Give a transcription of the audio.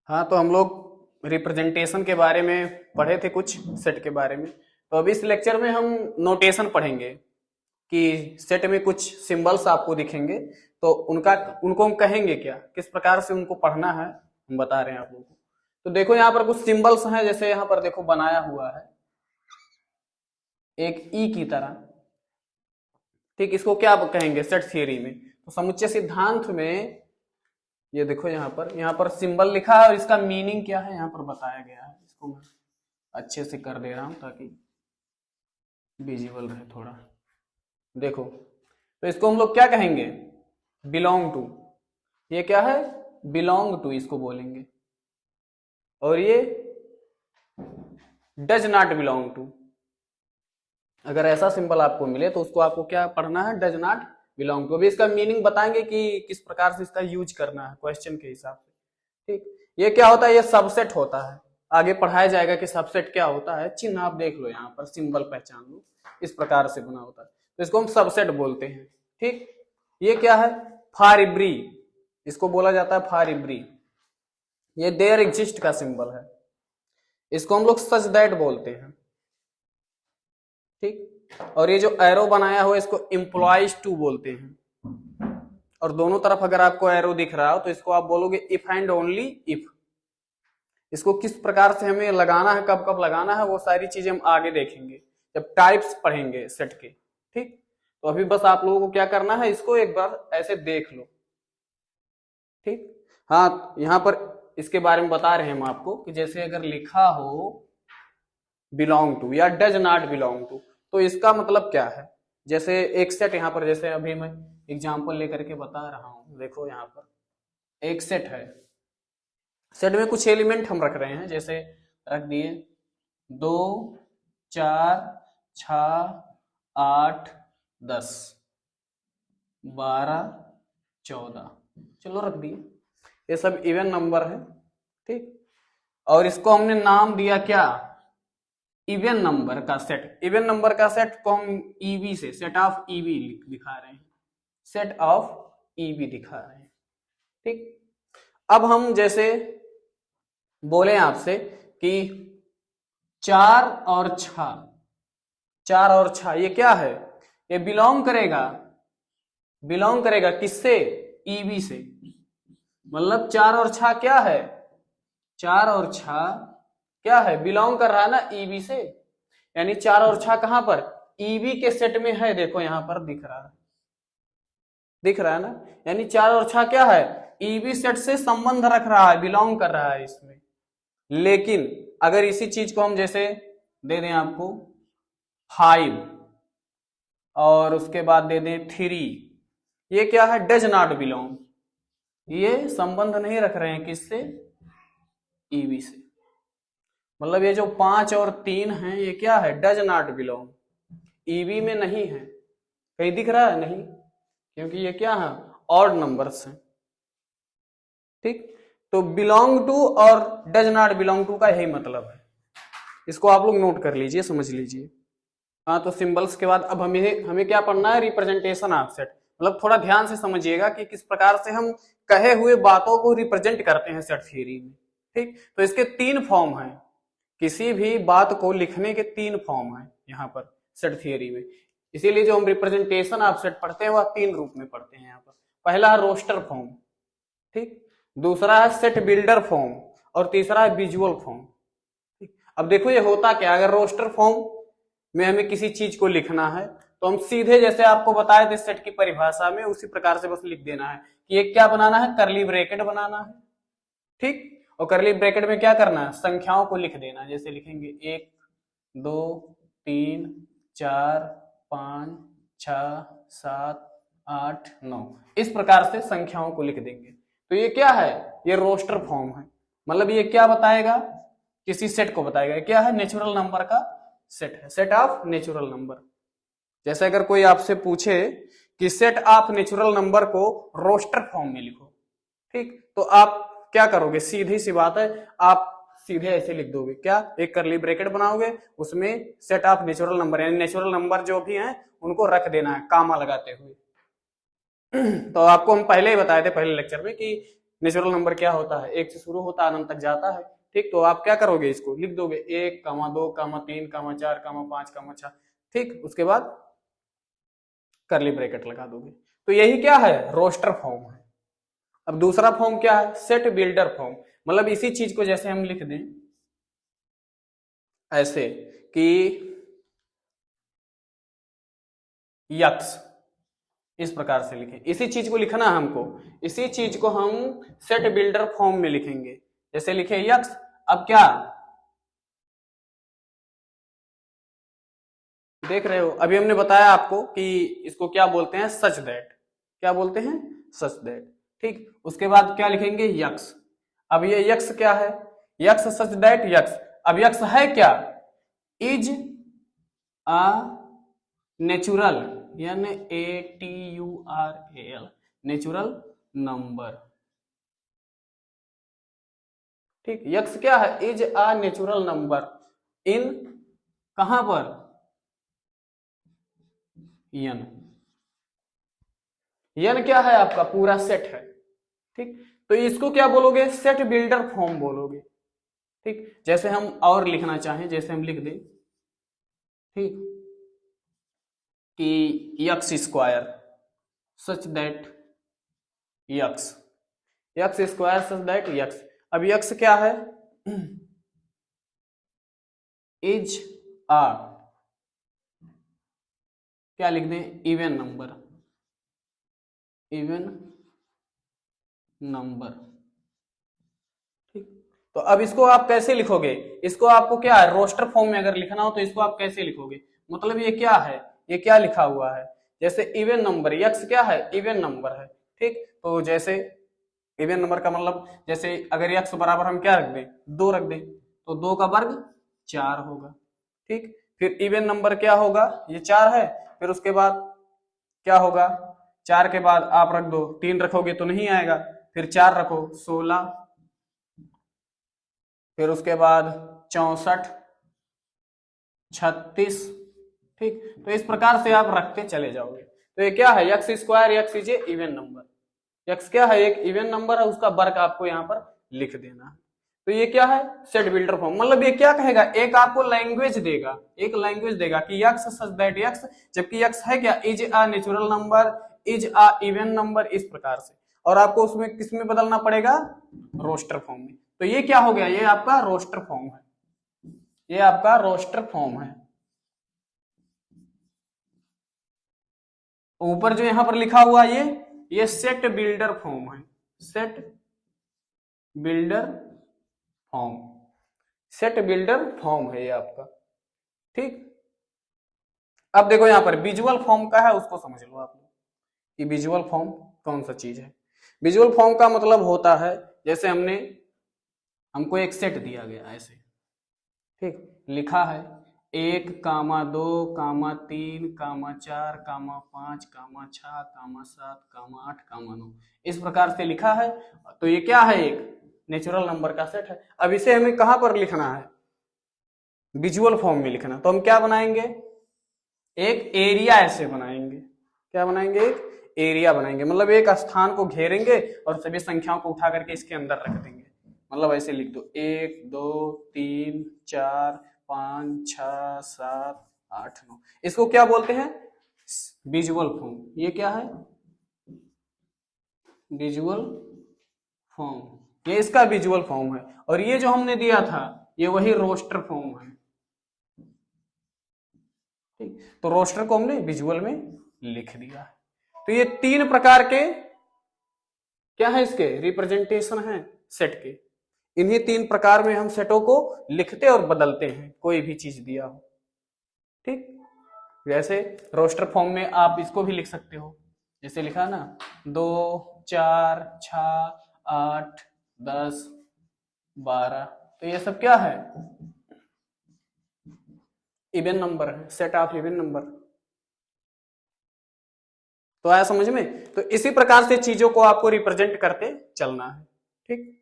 हाँ, तो हम लोग रिप्रेजेंटेशन के बारे में पढ़े थे, कुछ सेट के बारे में। तो अभी इस लेक्चर में हम नोटेशन पढ़ेंगे कि सेट में कुछ सिंबल्स आपको दिखेंगे, तो उनको हम कहेंगे क्या, किस प्रकार से उनको पढ़ना है, हम बता रहे हैं आप लोगों को। तो देखो यहाँ पर कुछ सिंबल्स हैं, जैसे यहाँ पर देखो बनाया हुआ है एक ई की तरह। ठीक, इसको क्या कहेंगे सेट थियरी में? तो समुच्चय सिद्धांत में ये देखो यहाँ पर सिंबल लिखा है और इसका मीनिंग क्या है यहाँ पर बताया गया है। इसको मैं अच्छे से कर दे रहा हूं ताकि विजिबल रहे थोड़ा। देखो, तो इसको हम लोग क्या कहेंगे? Belong to. ये क्या है? बिलोंग टू इसको बोलेंगे। और ये डज नॉट बिलोंग टू। अगर ऐसा सिंबल आपको मिले तो उसको आपको क्या पढ़ना है? Does not belong to. अभी इसका मीनिंग बताएंगे कि किस प्रकार से इसका यूज करना है क्वेश्चन के हिसाब से। ठीक, ये क्या होता है? ये सबसेट होता है। आगे पढ़ाया जाएगा कि सबसेट क्या होता है। चिन्ह आप देख लो, यहाँ पर सिंबल पहचान लो, इस प्रकार से बना होता है, तो इसको हम सबसेट बोलते हैं। ठीक, ये क्या है? फॉर एवरी, इसको बोला जाता है फॉर एवरी। ये देयर एग्जिस्ट का सिंबल है, इसको हम लोग सच दैट बोलते हैं। ठीक, और ये जो एरो बनाया हुआ है इसको एम्प्लॉइज टू बोलते हैं। और दोनों तरफ अगर आपको एरो दिख रहा हो तो इसको आप बोलोगे इफ एंड ओनली इफ। इसको किस प्रकार से हमें लगाना है, कब कब लगाना है, वो सारी चीजें हम आगे देखेंगे जब टाइप्स पढ़ेंगे सेट के। ठीक, तो अभी बस आप लोगों को क्या करना है, इसको एक बार ऐसे देख लो। ठीक, हाँ, यहाँ पर इसके बारे में बता रहे हैं हम आपको कि जैसे अगर लिखा हो बिलोंग टू या डज नॉट बिलोंग टू, तो इसका मतलब क्या है? जैसे एक सेट यहाँ पर, जैसे अभी मैं एग्जांपल लेकर के बता रहा हूं। देखो यहाँ पर एक सेट है, सेट में कुछ एलिमेंट हम रख रहे हैं, जैसे रख दिए 2 4 6 8 10 12 14, चलो रख दिए। ये सब इवन नंबर है। ठीक, और इसको हमने नाम दिया क्या? इवन नंबर का सेट। इवन नंबर का सेट को हम ईवी से, सेट ऑफ ईवी दिखा रहे हैं, सेट ऑफ ईवी दिखा रहे हैं। ठीक, अब हम जैसे बोले आपसे कि 4 और 6, 4 और 6 ये क्या है? ये बिलोंग करेगा किससे? ईवी से। मतलब 4 और 6 क्या है? 4 और 6 क्या है? बिलोंग कर रहा है ना ईवी से। यानी 4 और 6 कहां पर? ईवी के सेट में है। देखो यहां पर दिख रहा है ना। यानी 4 और 6 क्या है? ईवी सेट से संबंध रख रहा है, बिलोंग कर रहा है इसमें। लेकिन अगर इसी चीज को हम जैसे दे दें आपको 5 और उसके बाद दे दें 3, ये क्या है? Does not belong. ये संबंध नहीं रख रहे हैं किससे? ईवी से। मतलब ये जो 5 और 3 है ये क्या है? डज नॉट बिलोंग, ईवी में नहीं है। कहीं दिख रहा है? नहीं, क्योंकि ये क्या है? ऑड नंबर्स हैं। ठीक, तो बिलोंग टू और डज नॉट बिलोंग टू का यही मतलब है। इसको आप लोग नोट कर लीजिए, समझ लीजिए। हाँ, तो सिंबल्स के बाद अब हमें क्या पढ़ना है? Representation of set. मतलब थोड़ा ध्यान से समझिएगा कि किस प्रकार से हम कहे हुए बातों को रिप्रेजेंट करते हैं सेट थ्योरी में। ठीक, तो इसके 3 फॉर्म हैं। किसी भी बात को लिखने के 3 फॉर्म हैं यहाँ पर सेट थ्योरी में। इसीलिए जो हम रिप्रेजेंटेशन ऑफ सेट पढ़ते हैं वह 3 रूप में पढ़ते हैं यहाँ पर। पहला है रोस्टर फॉर्म, ठीक, दूसरा है सेट बिल्डर फॉर्म, और तीसरा है विजुअल फॉर्म। अब देखो ये होता क्या, अगर रोस्टर फॉर्म में हमें किसी चीज को लिखना है तो हम सीधे जैसे आपको बताए थे सेट की परिभाषा में, उसी प्रकार से बस लिख देना है कि ये क्या बनाना है? करली ब्रैकेट बनाना है। ठीक, और करली ब्रैकेट में क्या करना है? संख्याओं को लिख देना है। जैसे लिखेंगे 1 2 3 4 5 6 7 8 9, इस प्रकार से संख्याओं को लिख देंगे। तो ये क्या है? ये रोस्टर फॉर्म है। मतलब ये क्या बताएगा? किसी सेट को बताएगा। क्या है? नेचुरल नंबर का सेट है, सेट ऑफ नेचुरल नंबर। जैसे अगर कोई आपसे पूछे कि सेट ऑफ नेचुरल नंबर को रोस्टर फॉर्म में लिखो, ठीक, तो आप क्या करोगे? सीधी सी बात है, आप सीधे ऐसे लिख दोगे। क्या? एक करली ब्रैकेट बनाओगे, उसमें सेट ऑफ नेचुरल नंबर, यानी नेचुरल नंबर जो भी हैं उनको रख देना है कामा लगाते हुए। तो आपको हम पहले ही बताए थे पहले लेक्चर में कि नेचुरल नंबर क्या होता है, 1 से शुरू होता है अनंत तक जाता है। ठीक, तो आप क्या करोगे, इसको लिख दोगे 1, 2, 3, 4, 5, 6। ठीक, उसके बाद करली ब्रैकेट लगा दोगे। तो यही क्या है, रोस्टर फॉर्म है। अब दूसरा फॉर्म क्या है, सेट बिल्डर फॉर्म। मतलब इसी चीज को जैसे हम लिख दें ऐसे कि यक्स, इस प्रकार से लिखें। इसी चीज को लिखना है हमको, इसी चीज को हम सेट बिल्डर फॉर्म में लिखेंगे। जैसे लिखे यक्स, अब क्या देख रहे हो, अभी हमने बताया आपको कि इसको क्या बोलते हैं, सच दैट। क्या बोलते हैं, सच दैट। ठीक, उसके बाद क्या लिखेंगे, यक्स। अब ये यक्स क्या है, यक्स सच दैट यक्स। अब यक्स है क्या, इज अ नेचुरल, यानी ATURAL, नेचुरल नंबर। ठीक, यक्स क्या है, is a natural number in, कहां पर, यन। यन क्या है, आपका पूरा सेट है। ठीक, तो इसको क्या बोलोगे, सेट बिल्डर फॉर्म बोलोगे। ठीक, जैसे हम और लिखना चाहें, जैसे हम लिख दें ठीक कि x square such that x, x square such that x. अब यक्स क्या है, इज अ, क्या लिख दें, इवन नंबर, इवन नंबर। ठीक, तो अब इसको आप कैसे लिखोगे, इसको आपको क्या है, रोस्टर फॉर्म में अगर लिखना हो तो इसको आप कैसे लिखोगे, मतलब ये क्या है, ये क्या लिखा हुआ है, जैसे इवन नंबर, यक्स क्या है, इवन नंबर है। ठीक, तो जैसे इवन नंबर का मतलब, जैसे अगर यक्स बराबर हम क्या रख दें, 2 रख दें, तो 2 का वर्ग 4 होगा। ठीक, फिर इवन नंबर क्या होगा, ये 4 है, फिर उसके बाद क्या होगा, 4 के बाद आप रख दो, 3 रखोगे तो नहीं आएगा, फिर 4 रखो 16, फिर उसके बाद 64, 36। ठीक, तो इस प्रकार से आप रखते चले जाओगे। तो ये क्या है, x square, x is a even number, x क्या है, एक इवन नंबर है, उसका वर्ग आपको यहाँ पर लिख देना है। तो ये क्या है, सेट बिल्डर फॉर्म। मतलब ये क्या कहेगा, एक आपको लैंग्वेज देगा, एक लैंग्वेज देगा कि यक्स सच दैट यक्स, जबकि यक्स है क्या, is a natural number, is a even number, इस प्रकार से। और आपको उसमें किस में बदलना पड़ेगा, रोस्टर फॉर्म में। तो ये क्या हो गया, ये आपका रोस्टर फॉर्म है, ये आपका रोस्टर फॉर्म है। ऊपर जो यहां पर लिखा हुआ ये सेट बिल्डर फॉर्म है, set builder form, set builder form है ये आपका। ठीक, अब देखो यहां पर विजुअल फॉर्म का है, उसको समझ लो आप लोग कि विजुअल फॉर्म कौन सा चीज है। विजुअल फॉर्म का मतलब होता है, जैसे हमको एक सेट दिया गया ऐसे, ठीक, लिखा है 1, 2, 3, 4, 5, 6, 7, 8, 9, इस प्रकार से लिखा है। तो ये क्या है, एक नेचुरल नंबर का सेट है। अब इसे हमें कहां पर लिखना है, विजुअल फॉर्म में लिखना। तो हम क्या बनाएंगे, एक एरिया ऐसे बनाएंगे, क्या बनाएंगे, एक एरिया बनाएंगे, मतलब एक स्थान को घेरेंगे और सभी संख्याओं को उठा करके इसके अंदर रख देंगे। मतलब ऐसे लिख दो 1, 2, 3, 4, 5, 6, 7, 8, 9, इसको क्या बोलते हैं, विजुअल फॉर्म। ये क्या है, विजुअल फॉर्म, ये इसका विजुअल फॉर्म है। और ये जो हमने दिया था ये वही रोस्टर फॉर्म है। ठीक, तो रोस्टर को हमने विजुअल में लिख दिया है। तो ये 3 प्रकार के क्या है, इसके रिप्रेजेंटेशन है सेट के। इन्हीं 3 प्रकार में हम सेटों को लिखते और बदलते हैं, कोई भी चीज दिया हो। ठीक, जैसे रोस्टर फॉर्म में आप इसको भी लिख सकते हो, जैसे लिखा ना 2, 4, 6, 8, 10, 12, तो ये सब क्या है, इवन नंबर है, सेट ऑफ इवन नंबर। तो आया समझ में। तो इसी प्रकार से चीजों को आपको रिप्रेजेंट करते चलना है। ठीक।